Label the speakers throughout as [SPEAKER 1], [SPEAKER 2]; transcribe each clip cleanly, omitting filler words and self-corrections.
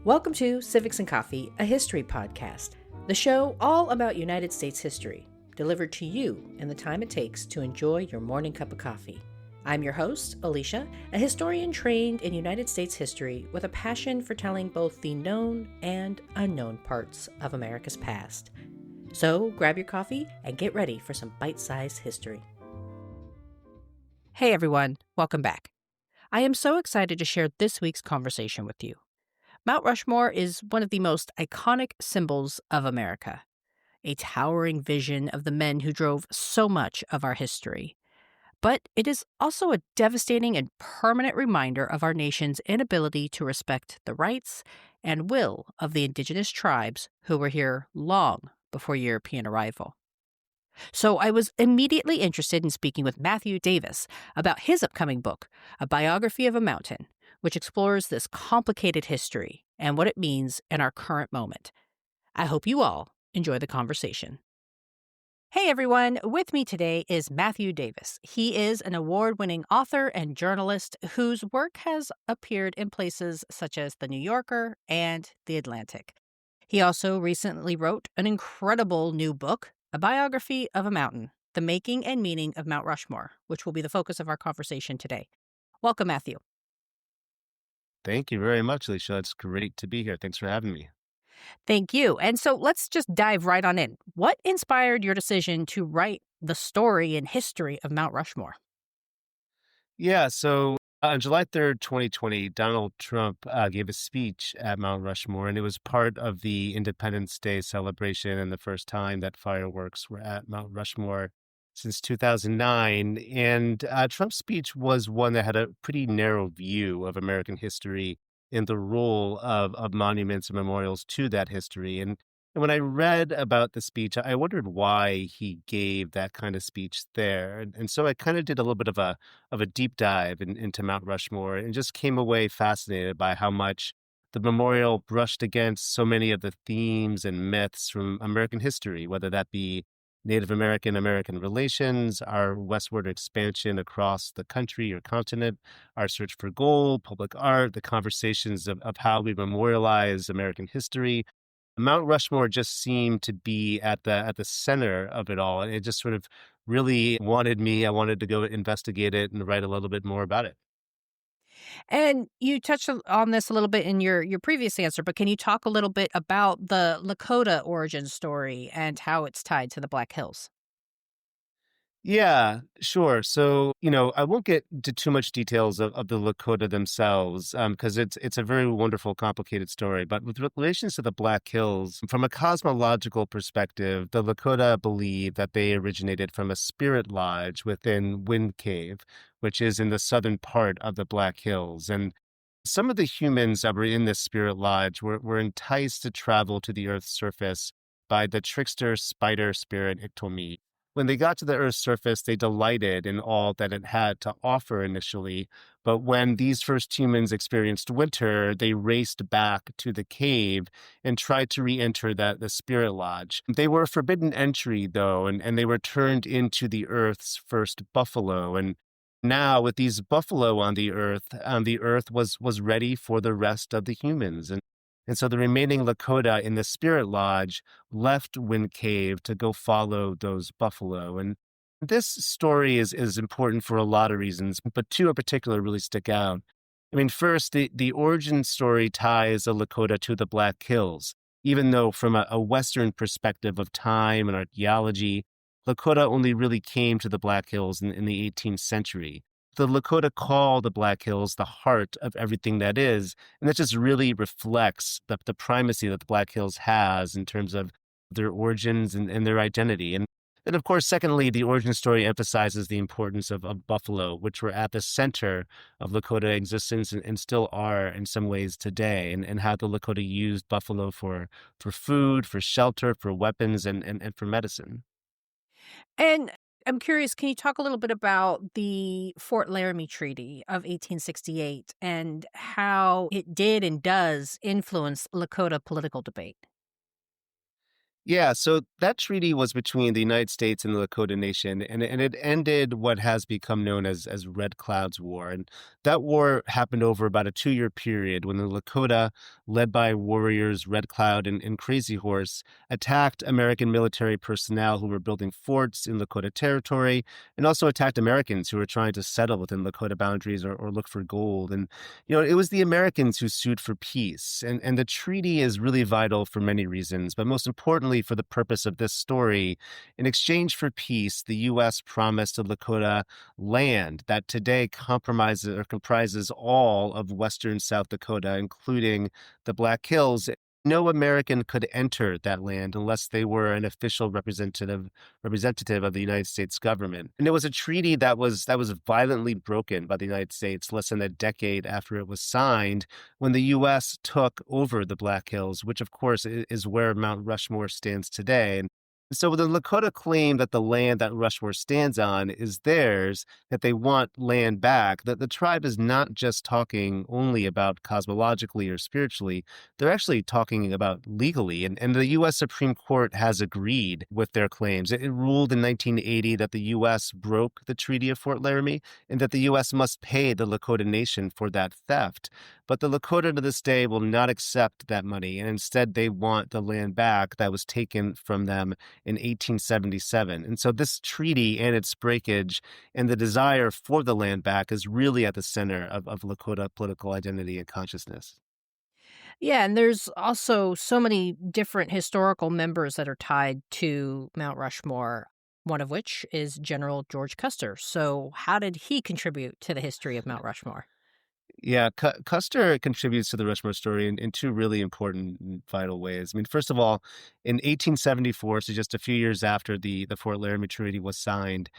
[SPEAKER 1] Welcome to Civics and Coffee, a history podcast, the show all about United States history, delivered to you in the time it takes to enjoy your morning cup of coffee. I'm your host, Alicia, a historian trained in United States history with a passion for telling both the known and unknown parts of America's past. So grab your coffee and get ready for some bite-sized history. Hey everyone, welcome back. I am so excited to share this week's conversation with you. Mount Rushmore is one of the most iconic symbols of America, a towering vision of the men who drove so much of our history. But it is also a devastating and permanent reminder of our nation's inability to respect the rights and will of the indigenous tribes who were here long before European arrival. So I was immediately interested in speaking with Matthew Davis about his upcoming book, A Biography of a Mountain, which explores this complicated history and what it means in our current moment. I hope you all enjoy the conversation. Hey everyone, with me today is Matthew Davis. He is an award-winning author and journalist whose work has appeared in places such as The New Yorker and The Atlantic. He also recently wrote an incredible new book, A Biography of a Mountain, The Making and Meaning of Mount Rushmore, which will be the focus of our conversation today. Welcome, Matthew.
[SPEAKER 2] Thank you very much, Alicia. It's great to be here. Thanks for having me.
[SPEAKER 1] Thank you. And so let's just dive right on in. What inspired your decision to write the story and history of Mount Rushmore?
[SPEAKER 2] Yeah, so on July 3rd, 2020, Donald Trump gave a speech at Mount Rushmore, and it was part of the Independence Day celebration and the first time that fireworks were at Mount Rushmore since 2009. And Trump's speech was one that had a pretty narrow view of American history and the role of monuments and memorials to that history. And when I read about the speech, I wondered why he gave that kind of speech there. And so I kind of did a little bit of a deep dive into Mount Rushmore and just came away fascinated by how much the memorial brushed against so many of the themes and myths from American history, whether that be Native American relations, our westward expansion across the country or continent, our search for gold, public art, the conversations of how we memorialize American history. Mount Rushmore just seemed to be at the center of it all. And it just sort of really wanted me. I wanted to go investigate it and write a little bit more about it.
[SPEAKER 1] And you touched on this a little bit in your previous answer, but can you talk a little bit about the Lakota origin story and how it's tied to the Black Hills?
[SPEAKER 2] Yeah, sure. So, I won't get into too much details of the Lakota themselves, because it's a very wonderful, complicated story. But with relations to the Black Hills, from a cosmological perspective, the Lakota believe that they originated from a spirit lodge within Wind Cave, which is in the southern part of the Black Hills. And some of the humans that were in this spirit lodge were enticed to travel to the Earth's surface by the trickster spider spirit Iktomi. When they got to the Earth's surface, they delighted in all that it had to offer initially. But when these first humans experienced winter, they raced back to the cave and tried to re-enter the spirit lodge. They were forbidden entry, though, and they were turned into the Earth's first buffalo. And now, with these buffalo on the earth was ready for the rest of the humans. And so the remaining Lakota in the spirit lodge left Wind Cave to go follow those buffalo. And this story is important for a lot of reasons, but two in particular really stick out. I mean, first, the origin story ties the Lakota to the Black Hills, even though from a Western perspective of time and archaeology, Lakota only really came to the Black Hills in the 18th century. The Lakota call the Black Hills the heart of everything that is, and that just really reflects the primacy that the Black Hills has in terms of their origins and their identity. And then, of course, secondly, the origin story emphasizes the importance of buffalo, which were at the center of Lakota existence and still are in some ways today, and how the Lakota used buffalo for food, for shelter, for weapons, and for medicine.
[SPEAKER 1] And I'm curious, can you talk a little bit about the Fort Laramie Treaty of 1868 and how it did and does influence Lakota political debate?
[SPEAKER 2] Yeah, so that treaty was between the United States and the Lakota Nation, and it ended what has become known as Red Cloud's War. And that war happened over about a 2-year period when the Lakota, led by warriors Red Cloud and Crazy Horse, attacked American military personnel who were building forts in Lakota territory, and also attacked Americans who were trying to settle within Lakota boundaries or look for gold. And it was the Americans who sued for peace, and the treaty is really vital for many reasons, but most importantly, for the purpose of this story. In exchange for peace, the U.S. promised the Lakota land that today compromises or comprises all of western South Dakota, including the Black Hills. No American could enter that land unless they were an official representative of the United States government. And it was a treaty that was violently broken by the United States less than a decade after it was signed, when the U.S. took over the Black Hills, which of course is where Mount Rushmore stands today. And so the Lakota claim that the land that Rushmore stands on is theirs, that they want land back, that the tribe is not just talking only about cosmologically or spiritually, they're actually talking about legally. And the U.S. Supreme Court has agreed with their claims. It ruled in 1980 that the U.S. broke the Treaty of Fort Laramie and that the U.S. must pay the Lakota Nation for that theft. But the Lakota to this day will not accept that money, and instead they want the land back that was taken from them in 1877. And so this treaty and its breakage and the desire for the land back is really at the center of Lakota political identity and consciousness.
[SPEAKER 1] Yeah, and there's also so many different historical members that are tied to Mount Rushmore, one of which is General George Custer. So, how did he contribute to the history of Mount Rushmore?
[SPEAKER 2] Yeah, Custer contributes to the Rushmore story in two really important and vital ways. I mean, first of all, in 1874, so just a few years after the Fort Laramie Treaty was signed,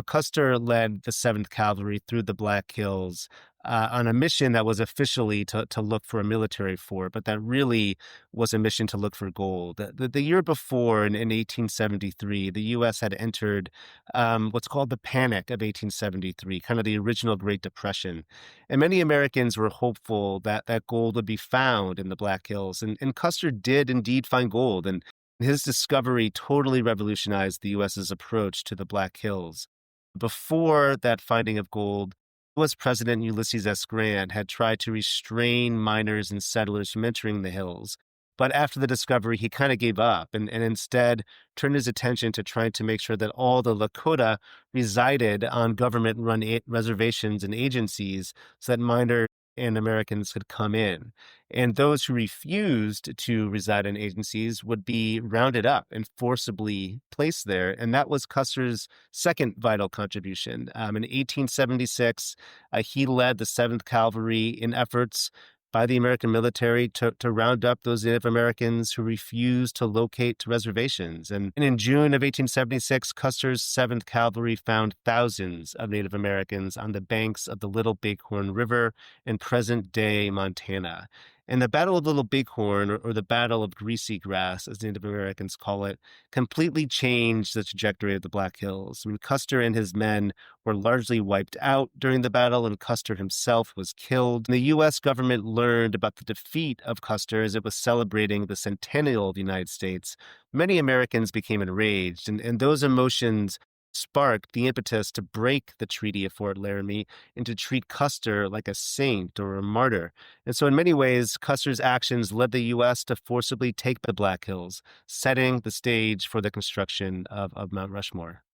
[SPEAKER 2] Custer led the 7th Cavalry through the Black Hills on a mission that was officially to look for a military fort, but that really was a mission to look for gold. The year before, in 1873, the U.S. had entered what's called the Panic of 1873, kind of the original Great Depression. And many Americans were hopeful that that gold would be found in the Black Hills. And Custer did indeed find gold. And his discovery totally revolutionized the U.S.'s approach to the Black Hills. Before that finding of gold, U.S. President Ulysses S. Grant had tried to restrain miners and settlers from entering the hills. But after the discovery, he kind of gave up and instead turned his attention to trying to make sure that all the Lakota resided on government run reservations and agencies so that miners and Americans could come in. And those who refused to reside in agencies would be rounded up and forcibly placed there. And that was Custer's second vital contribution. In 1876, he led the 7th Cavalry in efforts by the American military to round up those Native Americans who refused to locate to reservations. And in June of 1876, Custer's 7th Cavalry found thousands of Native Americans on the banks of the Little Bighorn River in present-day Montana. And the Battle of Little Bighorn, or the Battle of Greasy Grass, as Native Americans call it, completely changed the trajectory of the Black Hills. I mean, Custer and his men were largely wiped out during the battle, and Custer himself was killed. And the U.S. government learned about the defeat of Custer as it was celebrating the centennial of the United States. Many Americans became enraged, and those emotions sparked the impetus to break the Treaty of Fort Laramie and to treat Custer like a saint or a martyr. And so in many ways, Custer's actions led the U.S. to forcibly take the Black Hills, setting the stage for the construction of Mount Rushmore.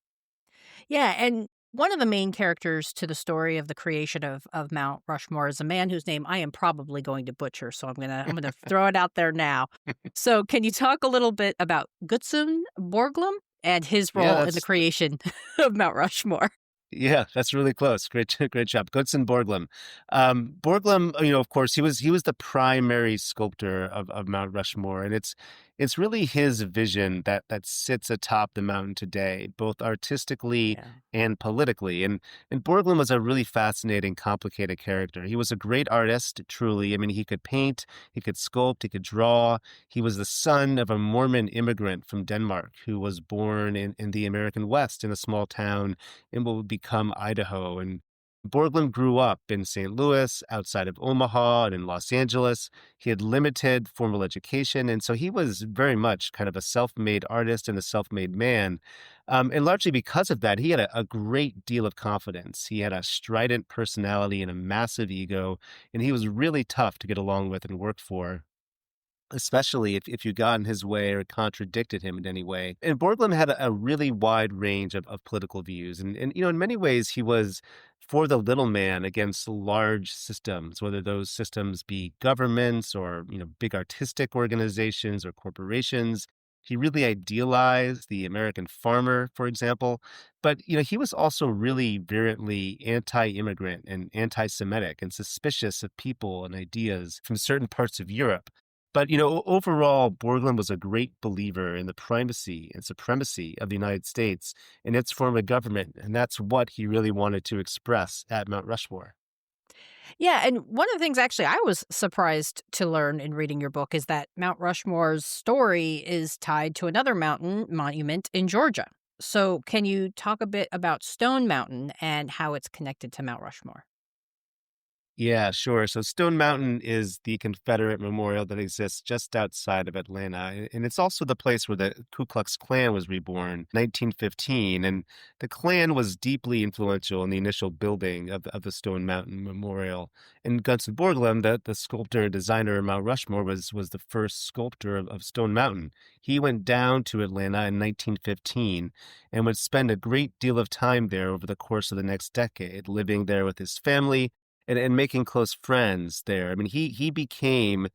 [SPEAKER 1] Yeah, and one of the main characters to the story of the creation of Mount Rushmore is a man whose name I am probably going to butcher, so I'm gonna throw it out there now. So, can you talk a little bit about Gutzon Borglum and his
[SPEAKER 2] Yeah,
[SPEAKER 1] role in the
[SPEAKER 2] that's
[SPEAKER 1] creation of Mount Rushmore?
[SPEAKER 2] Yeah, that's really close. Great, great job, Gutzon Borglum. Borglum, of course, he was the primary sculptor of Mount Rushmore, and it's really his vision that sits atop the mountain today, both artistically
[SPEAKER 1] Yeah.
[SPEAKER 2] and politically. And Borglum was a really fascinating, complicated character. He was a great artist, truly. I mean, he could paint, he could sculpt, he could draw. He was the son of a Mormon immigrant from Denmark who was born in the American West in a small town in what would become Idaho. And Borglum grew up in St. Louis, outside of Omaha, and in Los Angeles. He had limited formal education, and so he was very much kind of a self-made artist and a self-made man. And largely because of that, he had a great deal of confidence. He had a strident personality and a massive ego, and he was really tough to get along with and work for, especially if you got in his way or contradicted him in any way. And Borglum had a really wide range of political views. And, in many ways, he was for the little man against large systems, whether those systems be governments or, big artistic organizations or corporations. He really idealized the American farmer, for example. But, he was also really virulently anti-immigrant and anti-Semitic and suspicious of people and ideas from certain parts of Europe. But, overall, Borglum was a great believer in the primacy and supremacy of the United States and its form of government, and that's what he really wanted to express at Mount Rushmore.
[SPEAKER 1] Yeah, and one of the things actually I was surprised to learn in reading your book is that Mount Rushmore's story is tied to another mountain monument in Georgia. So, can you talk a bit about Stone Mountain and how it's connected to Mount Rushmore?
[SPEAKER 2] Yeah, sure. So Stone Mountain is the Confederate memorial that exists just outside of Atlanta. And it's also the place where the Ku Klux Klan was reborn, 1915. And the Klan was deeply influential in the initial building of the Stone Mountain Memorial. And Gunther Borglum, the sculptor and designer of Mount Rushmore, was the first sculptor of Stone Mountain. He went down to Atlanta in 1915 and would spend a great deal of time there over the course of the next decade, living there with his family and making close friends there. I mean, he became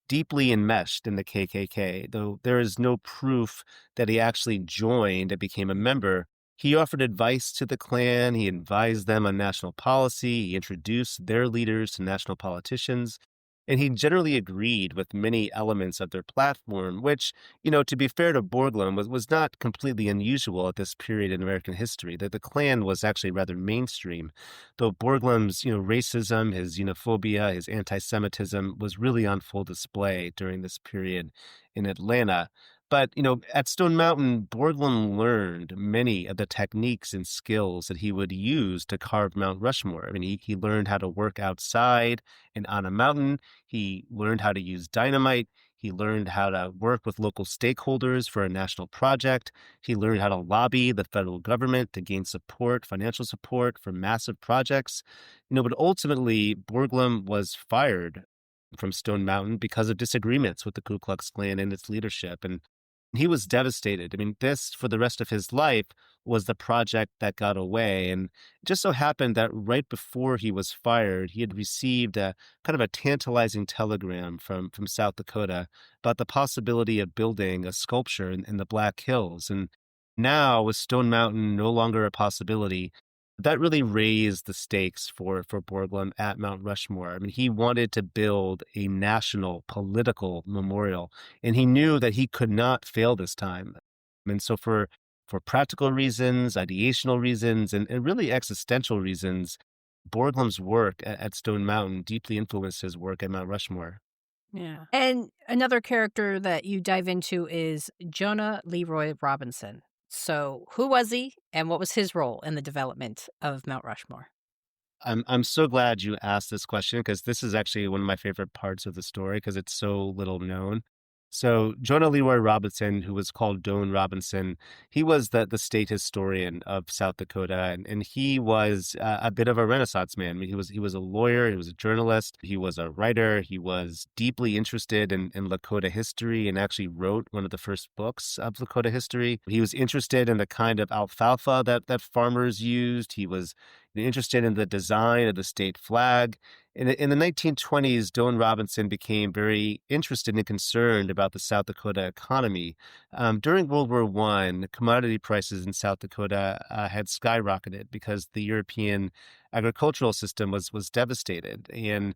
[SPEAKER 2] deeply enmeshed in the KKK, though there is no proof that he actually joined and became a member. He offered advice to the Klan. He advised them on national policy. He introduced their leaders to national politicians. And he generally agreed with many elements of their platform, which, to be fair to Borglum, was not completely unusual at this period in American history. That the Klan was actually rather mainstream, though Borglum's, racism, his xenophobia, his anti-Semitism was really on full display during this period in Atlanta. But, at Stone Mountain, Borglum learned many of the techniques and skills that he would use to carve Mount Rushmore. I mean, he learned how to work outside and on a mountain. He learned how to use dynamite. He learned how to work with local stakeholders for a national project. He learned how to lobby the federal government to gain support, financial support for massive projects. But ultimately, Borglum was fired from Stone Mountain because of disagreements with the Ku Klux Klan and its leadership. And he was devastated. I mean, this, for the rest of his life, was the project that got away. And it just so happened that right before he was fired, he had received a kind of a tantalizing telegram from South Dakota about the possibility of building a sculpture in the Black Hills. And now, with Stone Mountain no longer a possibility, that really raised the stakes for Borglum at Mount Rushmore. I mean, he wanted to build a national political memorial, and he knew that he could not fail this time. And so for practical reasons, ideational reasons, and really existential reasons, Borglum's work at Stone Mountain deeply influenced his work at Mount Rushmore.
[SPEAKER 1] Yeah. And another character that you dive into is Jonah Leroy Robinson. So, who was he and what was his role in the development of Mount Rushmore?
[SPEAKER 2] I'm so glad you asked this question because this is actually one of my favorite parts of the story because it's so little known. So Jonah Leroy Robinson, who was called Doane Robinson, he was the state historian of South Dakota, and he was a bit of a Renaissance man. I mean, he was a lawyer, he was a journalist, he was a writer, he was deeply interested in Lakota history, and actually wrote one of the first books of Lakota history. He was interested in the kind of alfalfa that farmers used. He was interested in the design of the state flag. In the 1920s, Doane Robinson became very interested and concerned about the South Dakota economy. During World War I, commodity prices in South Dakota had skyrocketed because the European agricultural system was devastated. And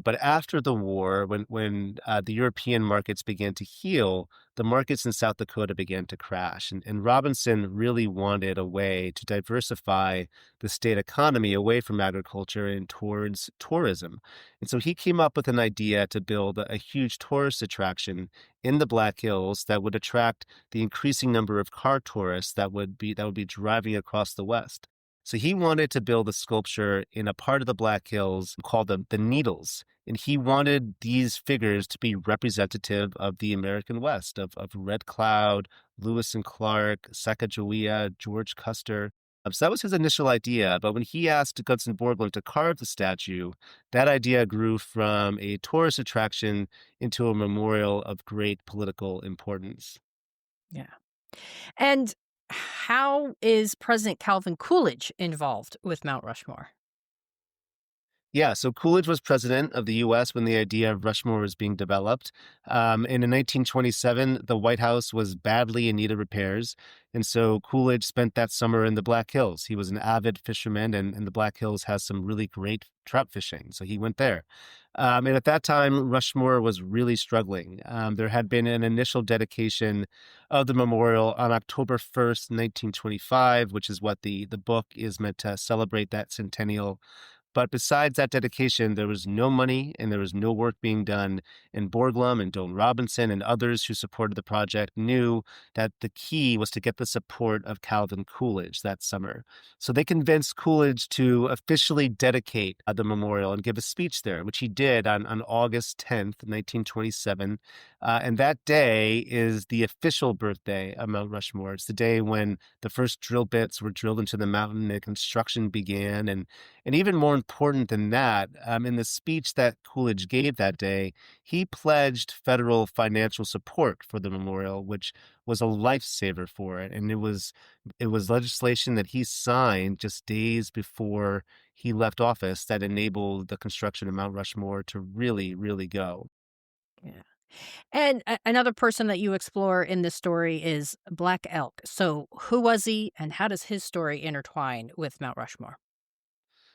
[SPEAKER 2] but after the war, when the European markets began to heal, the markets in South Dakota began to crash. And Robinson really wanted a way to diversify the state economy away from agriculture and towards tourism. And so he came up with an idea to build a huge tourist attraction in the Black Hills that would attract the increasing number of car tourists that would be driving across the West. So he wanted to build a sculpture in a part of the Black Hills called the Needles. And he wanted these figures to be representative of the American West, of Red Cloud, Lewis and Clark, Sacagawea, George Custer. So that was his initial idea. But when he asked Gutzon Borglum to carve the statue, that idea grew from a tourist attraction into a memorial of great political importance.
[SPEAKER 1] Yeah. And how is President Calvin Coolidge involved with Mount Rushmore?
[SPEAKER 2] Yeah, so Coolidge was president of the US when the idea of Rushmore was being developed. And in 1927, the White House was badly in need of repairs. And so Coolidge spent that summer in the Black Hills. He was an avid fisherman, and the Black Hills has some really great trout fishing. So he went there. And at that time, Rushmore was really struggling. There had been an initial dedication of the memorial on October 1st, 1925, which is what the book is meant to celebrate that centennial. But besides that dedication, there was no money and there was no work being done. And Borglum and Don Robinson and others who supported the project knew that the key was to get the support of Calvin Coolidge that summer. So they convinced Coolidge to officially dedicate the memorial and give a speech there, which he did on August 10th, 1927. And that day is the official birthday of Mount Rushmore. It's the day when the first drill bits were drilled into the mountain and construction began. And even more important than that, in the speech that Coolidge gave that day, he pledged federal financial support for the memorial, which was a lifesaver for it. And it was legislation that he signed just days before he left office that enabled the construction of Mount Rushmore to really, really go.
[SPEAKER 1] Yeah. And another person that you explore in this story is Black Elk. So, who was he, and how does his story intertwine with Mount Rushmore?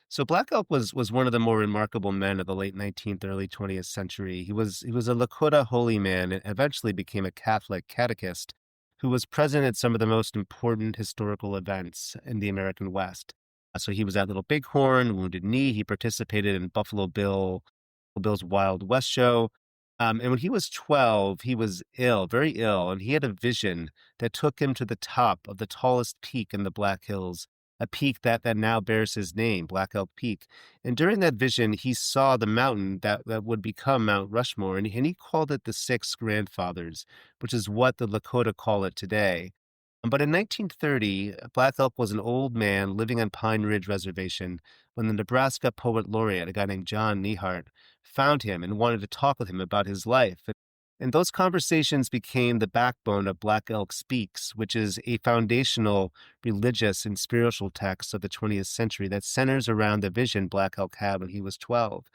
[SPEAKER 2] So Black Elk was one of the more remarkable men of the late 19th, early 20th century. He was a Lakota holy man and eventually became a Catholic catechist who was present at some of the most important historical events in the American West. So he was at Little Bighorn, Wounded Knee. He participated in Bill's Wild West show. And when he was 12, he was ill, very ill, and he had a vision that took him to the top of the tallest peak in the Black Hills, a peak that now bears his name, Black Elk Peak. And during that vision, he saw the mountain that would become Mount Rushmore, and he called it the Six Grandfathers, which is what the Lakota call it today. But in 1930, Black Elk was an old man living on Pine Ridge Reservation when the Nebraska poet laureate, a guy named John Nehart, found him and wanted to talk with him about his life. And those conversations became the backbone of Black Elk Speaks, which is a foundational religious and spiritual text of the 20th century that centers around the vision Black Elk had when he was 12.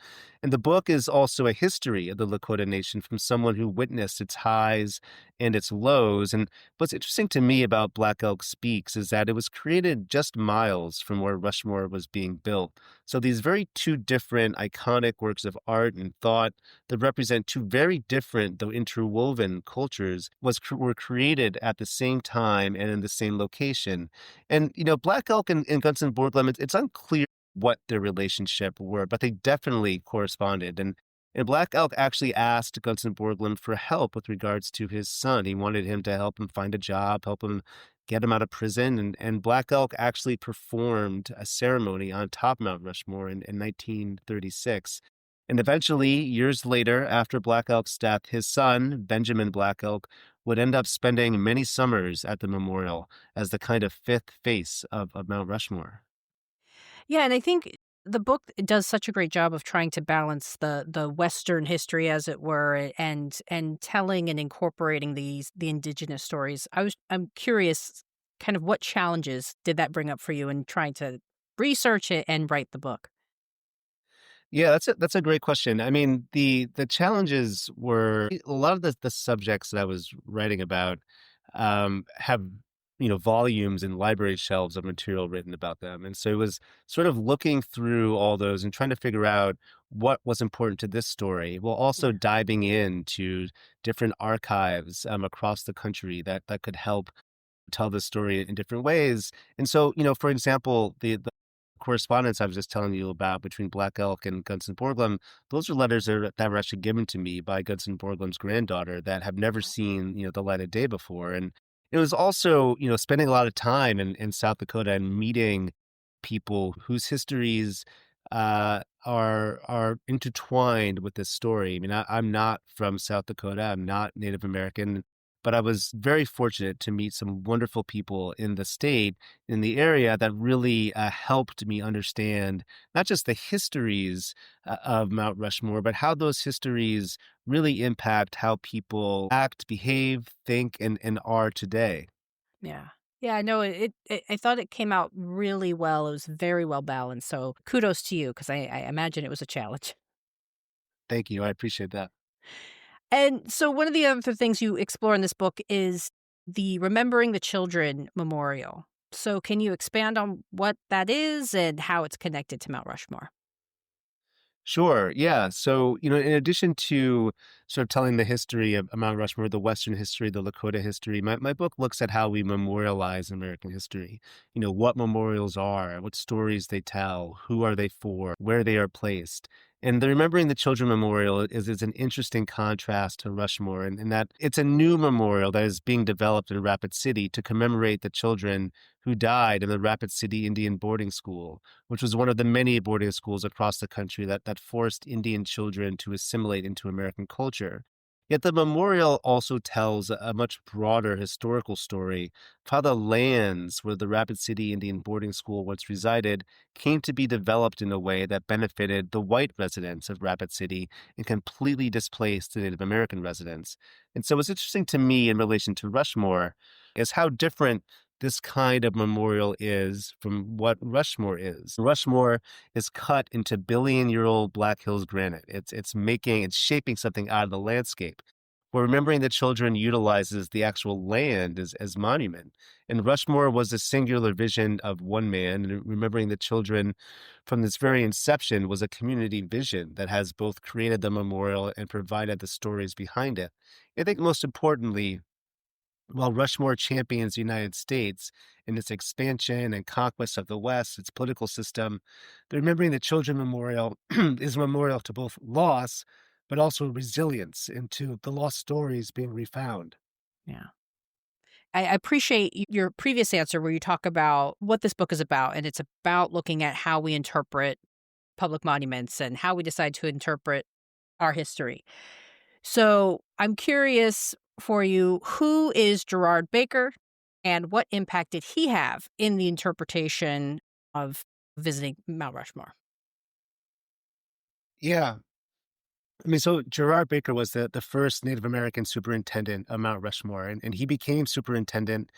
[SPEAKER 2] And the book is also a history of the Lakota Nation from someone who witnessed its highs and its lows. And what's interesting to me about Black Elk Speaks is that it was created just miles from where Rushmore was being built. So these very two different iconic works of art and thought that represent two very different, though interwoven cultures, were created at the same time and in the same location. And, Black Elk and Gutzon Borglum, it's unclear what their relationship were, but they definitely corresponded. And Black Elk actually asked Gutzon Borglum for help with regards to his son. He wanted him to help him find a job, help him get him out of prison. And Black Elk actually performed a ceremony on top Mount Rushmore in 1936. And eventually, years later, after Black Elk's death, his son, Benjamin Black Elk, would end up spending many summers at the memorial as the kind of fifth face of Mount Rushmore.
[SPEAKER 1] Yeah, and I think the book does such a great job of trying to balance the Western history, as it were, and telling and incorporating the indigenous stories. I'm curious, kind of what challenges did that bring up for you in trying to research it and write the book?
[SPEAKER 2] Yeah, that's a great question. I mean, the challenges were a lot of the subjects that I was writing about have volumes and library shelves of material written about them, and so it was sort of looking through all those and trying to figure out what was important to this story, while also
[SPEAKER 1] Yeah.
[SPEAKER 2] diving into different archives across the country that could help tell the story in different ways. And so, for example, the correspondence I was just telling you about between Black Elk and Gutzon Borglum, those are letters that were actually given to me by Gutzon Borglum's granddaughter that have never seen, the light of day before. And it was also, spending a lot of time in South Dakota and meeting people whose histories are intertwined with this story. I mean, I'm not from South Dakota. I'm not Native American, but I was very fortunate to meet some wonderful people in the state, in the area, that really helped me understand not just the histories of Mount Rushmore, but how those histories really impact how people act, behave, think, and are today.
[SPEAKER 1] Yeah. Yeah, no, I thought it came out really well. It was very well balanced. So kudos to you because I imagine it was a challenge.
[SPEAKER 2] Thank you. I appreciate that.
[SPEAKER 1] And so one of the other things you explore in this book is the Remembering the Children Memorial. So can you expand on what that is and how it's connected to Mount Rushmore?
[SPEAKER 2] Sure. Yeah. So, in addition to sort of telling the history of Mount Rushmore, the Western history, the Lakota history, my book looks at how we memorialize American history. What memorials are, what stories they tell, who are they for, where they are placed. And the Remembering the Children Memorial is an interesting contrast to Rushmore, in that it's a new memorial that is being developed in Rapid City to commemorate the children who died in the Rapid City Indian Boarding School, which was one of the many boarding schools across the country that forced Indian children to assimilate into American culture. Yet the memorial also tells a much broader historical story of how the lands where the Rapid City Indian Boarding School once resided came to be developed in a way that benefited the white residents of Rapid City and completely displaced the Native American residents. And so what's interesting to me in relation to Rushmore is how different this kind of memorial is from what Rushmore is. Rushmore is cut into billion-year-old Black Hills granite. It's shaping something out of the landscape. Where Remembering the Children utilizes the actual land as monument. And Rushmore was a singular vision of one man, and Remembering the Children from this very inception was a community vision that has both created the memorial and provided the stories behind it. I think most importantly, while Rushmore champions the United States in its expansion and conquest of the West, its political system, the Remembering the Children Memorial is a memorial to both loss, but also resilience, and to the lost stories being refound.
[SPEAKER 1] Yeah. I appreciate your previous answer where you talk about what this book is about, and it's about looking at how we interpret public monuments and how we decide to interpret our history. So I'm curious for you, who is Gerard Baker and what impact did he have in the interpretation of visiting Mount Rushmore?
[SPEAKER 2] Yeah. I mean, so Gerard Baker was the first Native American superintendent of Mount Rushmore, and he became superintendent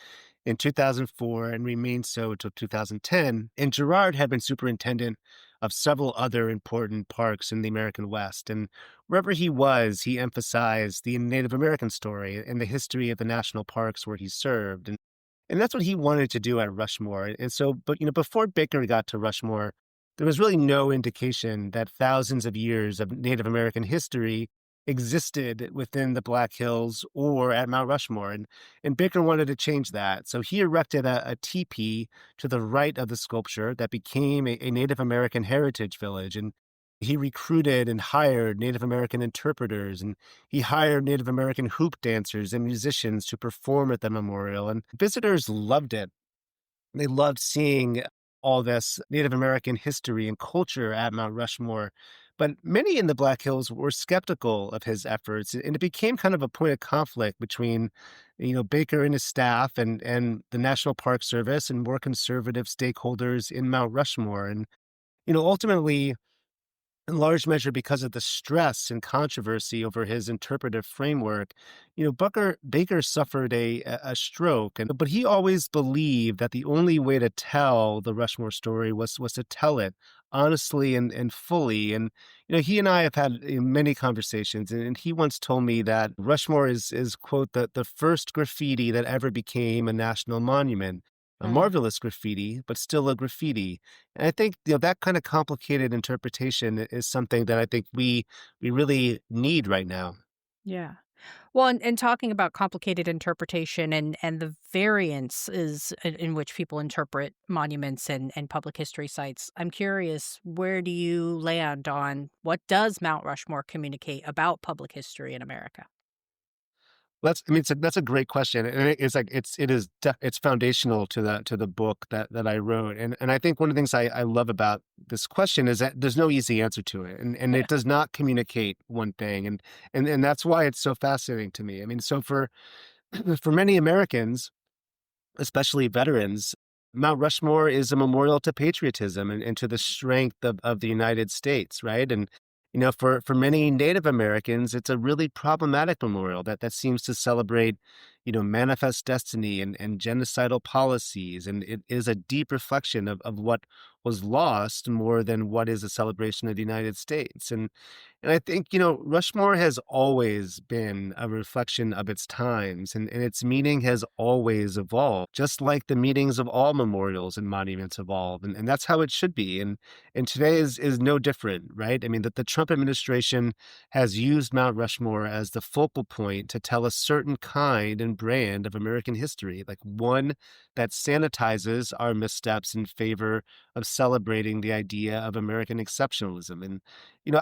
[SPEAKER 2] in 2004 and remained so until 2010. And Gerard had been superintendent of several other important parks in the American West. And wherever he was, he emphasized the Native American story and the history of the national parks where he served. And that's what he wanted to do at Rushmore. And so, but before Baker got to Rushmore, there was really no indication that thousands of years of Native American history existed within the Black Hills or at Mount Rushmore. And Baker wanted to change that. So he erected a teepee to the right of the sculpture that became a Native American heritage village. And he recruited and hired Native American interpreters, and he hired Native American hoop dancers and musicians to perform at the memorial. And visitors loved it. They loved seeing all this Native American history and culture at Mount Rushmore. But many in the Black Hills were skeptical of his efforts, and it became kind of a point of conflict between, Baker and his staff and the National Park Service and more conservative stakeholders in Mount Rushmore. And, ultimately, in large measure because of the stress and controversy over his interpretive framework, Baker suffered a stroke, but he always believed that the only way to tell the Rushmore story was to tell it honestly and fully. And he and I have had many conversations, and he once told me that Rushmore is quote the first graffiti that ever became a national monument. A
[SPEAKER 1] Mm,
[SPEAKER 2] marvelous graffiti, but still a graffiti. And I think, that kind of complicated interpretation is something that I think we really need right now.
[SPEAKER 1] yeah. Well, and talking about complicated interpretation and the variances in which people interpret monuments and public history sites, I'm curious, where do you land on what does Mount Rushmore communicate about public history in America?
[SPEAKER 2] that's a great question, and it's like it's foundational to the book that I wrote, and I think one of the things I love about this question is that there's no easy answer to it, and
[SPEAKER 1] Yeah.
[SPEAKER 2] it does not communicate one thing, and that's why it's so fascinating to me. I mean, so for for many Americans, especially veterans, Mount Rushmore is a memorial to patriotism and to the strength of the United States, right? And for many Native Americans, it's a really problematic memorial that seems to celebrate, manifest destiny and genocidal policies, and it is a deep reflection of what was lost more than what is a celebration of the United States. And I think, Rushmore has always been a reflection of its times, and its meaning has always evolved, just like the meanings of all memorials and monuments evolve. And that's how it should be. And today is no different, right? I mean, that the Trump administration has used Mount Rushmore as the focal point to tell a certain kind and brand of American history, like one that sanitizes our missteps in favor of celebrating the idea of American exceptionalism. And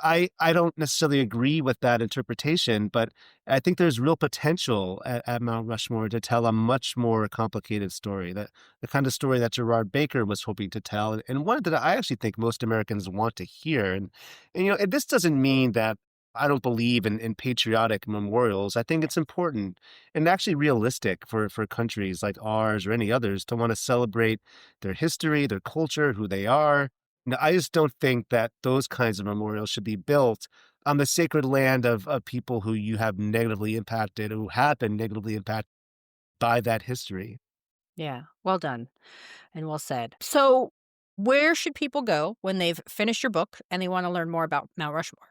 [SPEAKER 2] I don't necessarily agree with that interpretation, but I think there's real potential at Mount Rushmore to tell a much more complicated story, that the kind of story that Gerard Baker was hoping to tell, and one that I actually think most Americans want to hear. And this doesn't mean that I don't believe in patriotic memorials. I think it's important and actually realistic for countries like ours or any others to want to celebrate their history, their culture, who they are. No, I just don't think that those kinds of memorials should be built on the sacred land of people who you have negatively impacted, who have been negatively impacted by that history.
[SPEAKER 1] Yeah. Well done and well said. So, where should people go when they've finished your book and they want to learn more about Mount Rushmore?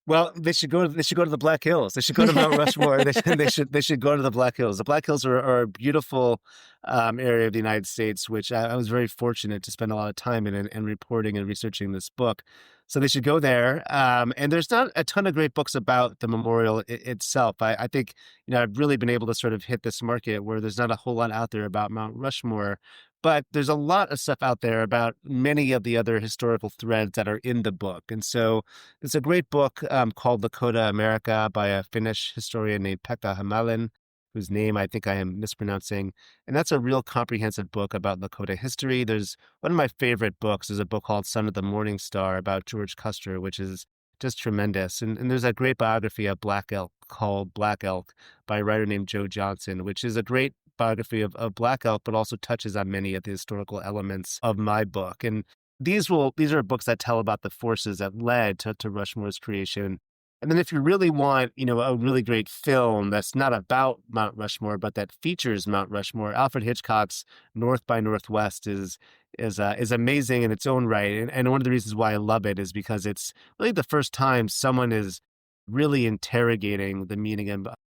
[SPEAKER 2] Well, they should go to the Black Hills. They should go to Mount Rushmore. They should go to the Black Hills. The Black Hills are a beautiful area of the United States, which I was very fortunate to spend a lot of time in and reporting and researching this book. So they should go there. And there's not a ton of great books about the memorial itself. I think I've really been able to sort of hit this market where there's not a whole lot out there about Mount Rushmore. But there's a lot of stuff out there about many of the other historical threads that are in the book. And so it's a great book called Lakota America by a Finnish historian named Pekka Hämäläinen, whose name I think I am mispronouncing. And that's a real comprehensive book about Lakota history. There's one of my favorite books is a book called Son of the Morning Star about George Custer, which is just tremendous. And there's a great biography of Black Elk called Black Elk by a writer named Joe Johnson, which is a great biography of Black Elk, but also touches on many of the historical elements of my book. And these are books that tell about the forces that led to Rushmore's creation. And then if you really want, a really great film that's not about Mount Rushmore, but that features Mount Rushmore, Alfred Hitchcock's North by Northwest is amazing in its own right. And one of the reasons why I love it is because it's really the first time someone is really interrogating the meaning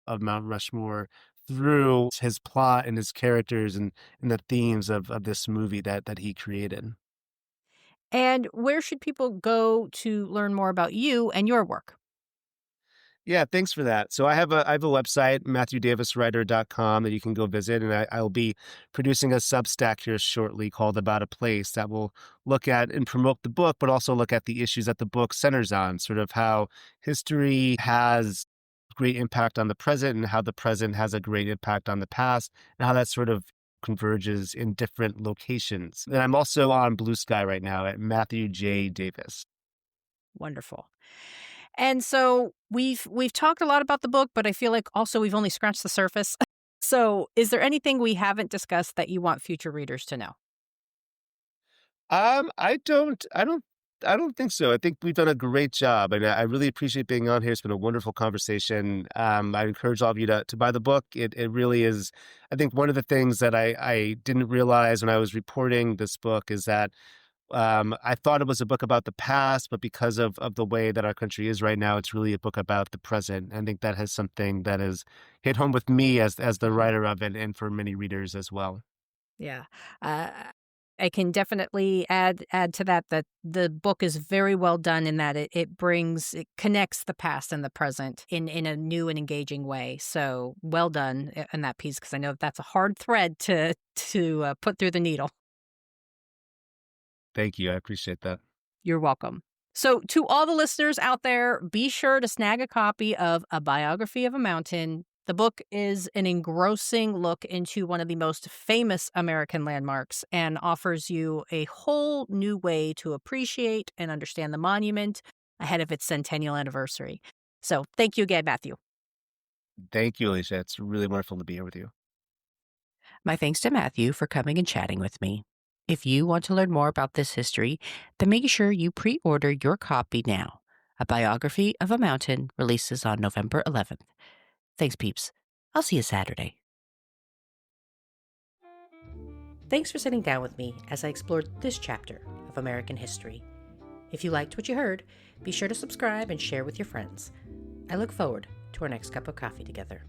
[SPEAKER 2] of Mount Rushmore through his plot and his characters and the themes of this movie that he created.
[SPEAKER 1] And where should people go to learn more about you and your work?
[SPEAKER 2] Yeah, thanks for that. So I have a website, matthewdaviswriter.com, that you can go visit, and I'll be producing a Substack here shortly called About a Place that will look at and promote the book, but also look at the issues that the book centers on, sort of how history has great impact on the present and how the present has a great impact on the past, and how that sort of converges in different locations. And I'm also on Blue Sky right now at Matthew J. Davis.
[SPEAKER 1] Wonderful. And so we've talked a lot about the book, but I feel like also we've only scratched the surface. So, is there anything we haven't discussed that you want future readers to know?
[SPEAKER 2] I don't think so. I think we've done a great job, and I really appreciate being on here. It's been a wonderful conversation. I encourage all of you to buy the book. It really is. I think one of the things that I didn't realize when I was reporting this book is that I thought it was a book about the past, but because of the way that our country is right now, it's really a book about the present. I think that has something that has hit home with me as the
[SPEAKER 1] Mhm.
[SPEAKER 2] writer of it, and for many readers as well.
[SPEAKER 1] Yeah. Uh, I can definitely add to that that the book is very well done in that it connects the past and the present in a new and engaging way. So well done in that piece because I know that's a hard thread to put through the needle.
[SPEAKER 2] Thank you. I appreciate that.
[SPEAKER 1] You're welcome. So, to all the listeners out there, be sure to snag a copy of A Biography of a Mountain. The book is an engrossing look into one of the most famous American landmarks and offers you a whole new way to appreciate and understand the monument ahead of its centennial anniversary. So, thank you again, Matthew.
[SPEAKER 2] Thank you, Alicia. It's really wonderful to be here with you.
[SPEAKER 1] My thanks to Matthew for coming and chatting with me. If you want to learn more about this history, then make sure you pre-order your copy now. A Biography of a Mountain releases on November 11th. Thanks, peeps. I'll see you Saturday. Thanks for sitting down with me as I explored this chapter of American history. If you liked what you heard, be sure to subscribe and share with your friends. I look forward to our next cup of coffee together.